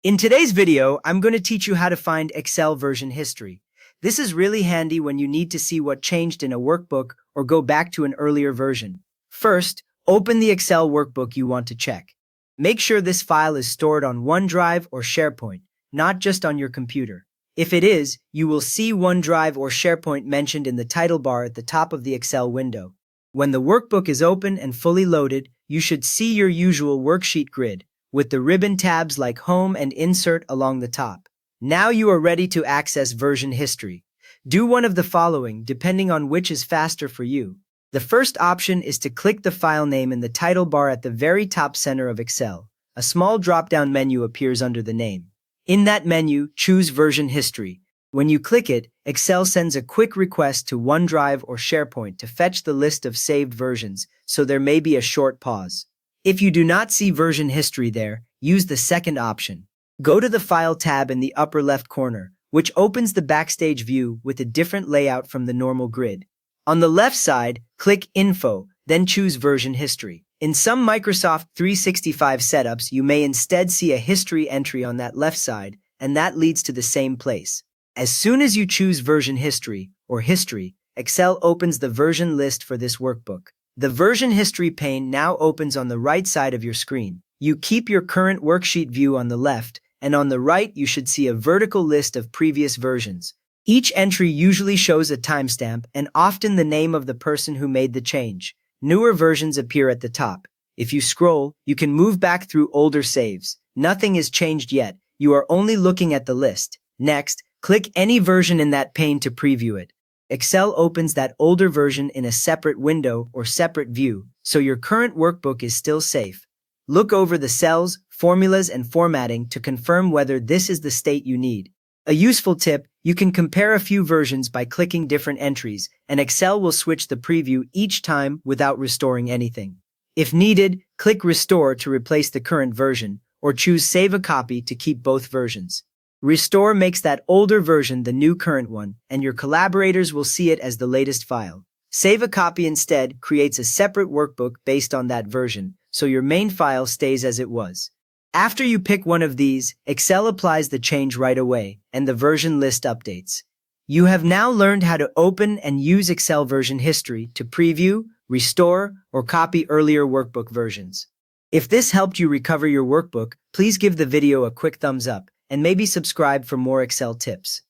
In today's video, I'm going to teach you how to find Excel version history. This is really handy when you need to see what changed in a workbook or go back to an earlier version. First, open the Excel workbook you want to check. Make sure this file is stored on OneDrive or SharePoint, not just on your computer. If it is, you will see OneDrive or SharePoint mentioned in the title bar at the top of the Excel window. When the workbook is open and fully loaded, you should see your usual worksheet grid, with the ribbon tabs like Home and Insert along the top. Now you are ready to access version history. Do one of the following, depending on which is faster for you. The first option is to click the file name in the title bar at the very top center of Excel. A small drop-down menu appears under the name. In that menu, choose Version History. When you click it, Excel sends a quick request to OneDrive or SharePoint to fetch the list of saved versions, so there may be a short pause. If you do not see version history there, use the second option. Go to the File tab in the upper left corner, which opens the Backstage view with a different layout from the normal grid. On the left side, click Info, then choose Version History. In some Microsoft 365 setups, you may instead see a history entry on that left side, and that leads to the same place. As soon as you choose Version History, or History, Excel opens the version list for this workbook. The version history pane now opens on the right side of your screen. You keep your current worksheet view on the left, and on the right you should see a vertical list of previous versions. Each entry usually shows a timestamp and often the name of the person who made the change. Newer versions appear at the top. If you scroll, you can move back through older saves. Nothing is changed yet. You are only looking at the list. Next, click any version in that pane to preview it. Excel opens that older version in a separate window or separate view, so your current workbook is still safe. Look over the cells, formulas, and formatting to confirm whether this is the state you need. A useful tip, you can compare a few versions by clicking different entries, and Excel will switch the preview each time without restoring anything. If needed, click Restore to replace the current version, or choose Save a Copy to keep both versions. Restore makes that older version the new current one, and your collaborators will see it as the latest file. Save a Copy instead creates a separate workbook based on that version, so your main file stays as it was. After you pick one of these, Excel applies the change right away, and the version list updates. You have now learned how to open and use Excel version history to preview, restore, or copy earlier workbook versions. If this helped you recover your workbook, please give the video a quick thumbs up, and maybe subscribe for more Excel tips.